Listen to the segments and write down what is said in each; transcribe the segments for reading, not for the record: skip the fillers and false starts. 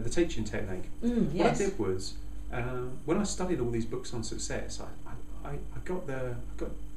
the teaching technique. Yes. What I did was, when I studied all these books on success, I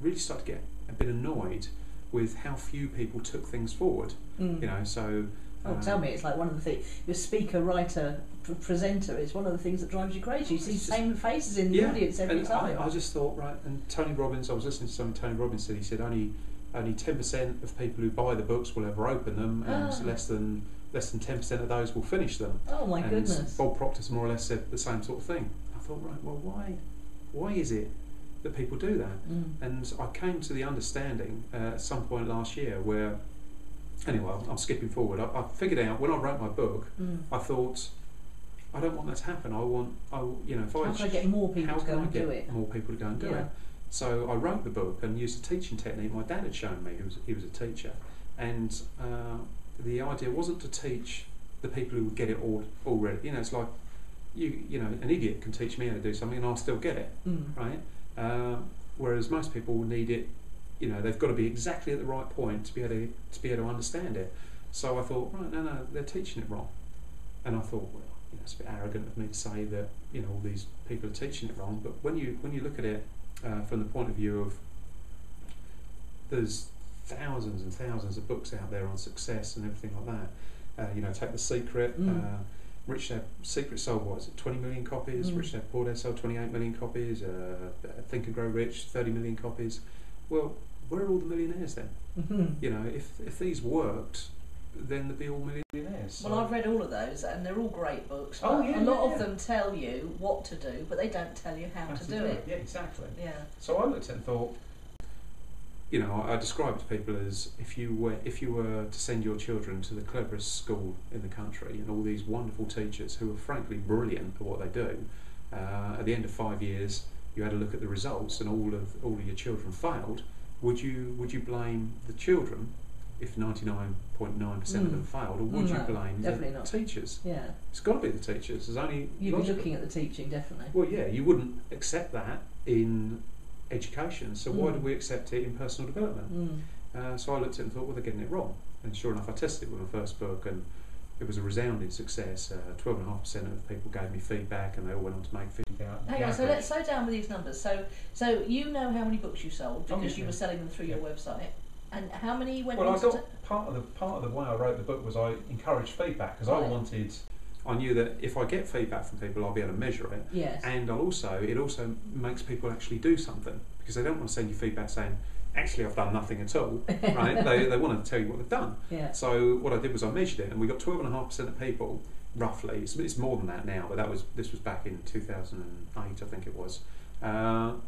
really started to get a bit annoyed with how few people took things forward. You know, so. Oh, tell me, it's like one of the things, your speaker, writer, presenter, it's one of the things that drives you crazy. You see the same faces in the audience every time. I just thought, right, and Tony Robbins, I was listening to something Tony Robbins said, he said only 10% of people who buy the books will ever open them, and less than 10% of those will finish them. Oh my goodness. Bob Proctor more or less said the same sort of thing. I thought, right, well, why is it that people do that? And I came to the understanding at some point last year where, anyway, I'm skipping forward. I figured out when I wrote my book, I thought, I don't want that to happen. How can I get more people to go and do it? More people to go and do it. So I wrote the book and used a teaching technique my dad had shown me. He was a teacher, and the idea wasn't to teach the people who would get it all already. You know, it's like an idiot can teach me how to do something and I'll still get it, right? Whereas most people need it. You know, they've got to be exactly at the right point to be able to understand it. So I thought, right, no, they're teaching it wrong. And I thought, well, it's a bit arrogant of me to say that all these people are teaching it wrong. But when you look at it from the point of view of there's thousands and thousands of books out there on success and everything like that. Take The Secret. Rich Dad Secret sold, what is it, 20 million copies? Rich Dad Poor Dad sold 28 million copies. Think and Grow Rich, 30 million copies. Well, where are all the millionaires then? If these worked, then there'd be all millionaires. So. Well, I've read all of those, and they're all great books. But a lot of them tell you what to do, but they don't tell you how to do it. Yeah, exactly. Yeah. So I looked at it and thought, I describe it to people as if you were to send your children to the cleverest school in the country, and all these wonderful teachers who are frankly brilliant at what they do, at the end of 5 years, you had a look at the results, and all of your children failed. Would you blame the children if 99.9% of them failed, or would you blame the teachers? Yeah, it's got to be the teachers. There's only you'd be looking at the teaching, definitely. Well, yeah, you wouldn't accept that in education, so why do we accept it in personal development? So I looked at it and thought, well, they're getting it wrong. And sure enough, I tested it with my first book, and it was a resounding success. 12.5% of people gave me feedback, and they all went on to make feedback. Hang on, so let's slow down with these numbers. So you know how many books you sold because you were selling them through your website, and how many went? Well, part of the way I wrote the book was I encouraged feedback because I knew that if I get feedback from people, I'll be able to measure it. Yes. And it also makes people actually do something, because they don't want to send you feedback saying, actually, I've done nothing at all, right? they want to tell you what they've done. Yeah. So what I did was I measured it, and we got 12.5% of people, roughly. It's more than that now, but this was back in 2008, I think it was. And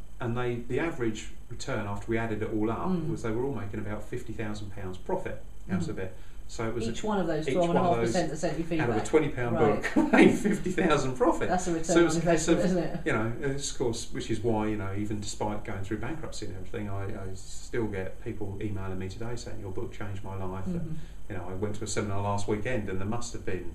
the average return after we added it all up was they were all making about £50,000 profit out of it. So it was each one of those 12.5% that sent you feedback. Out of a £20 book, made 50,000 profit. That's a return on investment, isn't it? Of course, which is why even despite going through bankruptcy and everything, I still get people emailing me today saying your book changed my life. And, I went to a seminar last weekend, and there must have been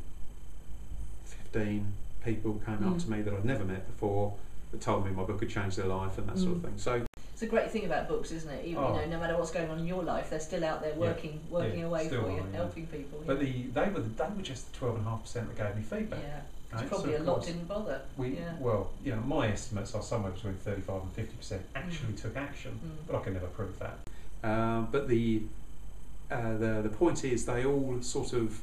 15 people came up to me that I'd never met before that told me my book had changed their life and that sort of thing. So. It's a great thing about books, isn't it? No matter what's going on in your life, they're still out there working away for you, helping people. But they were just the 12.5% that gave me feedback. Yeah, right? Probably a lot didn't bother. Well, my estimates are somewhere between 35 and 50% actually took action, but I can never prove that. But the point is, they all sort of.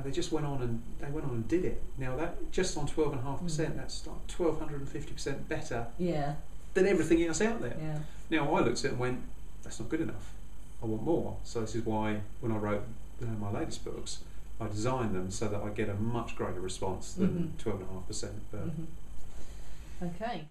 They just went on and did it. Now that just on 12.5%, that's like 1,250% better than everything else out there. Yeah. Now I looked at it and went, that's not good enough. I want more. So this is why when I wrote my latest books, I designed them so that I get a much greater response than 12.5%. But okay.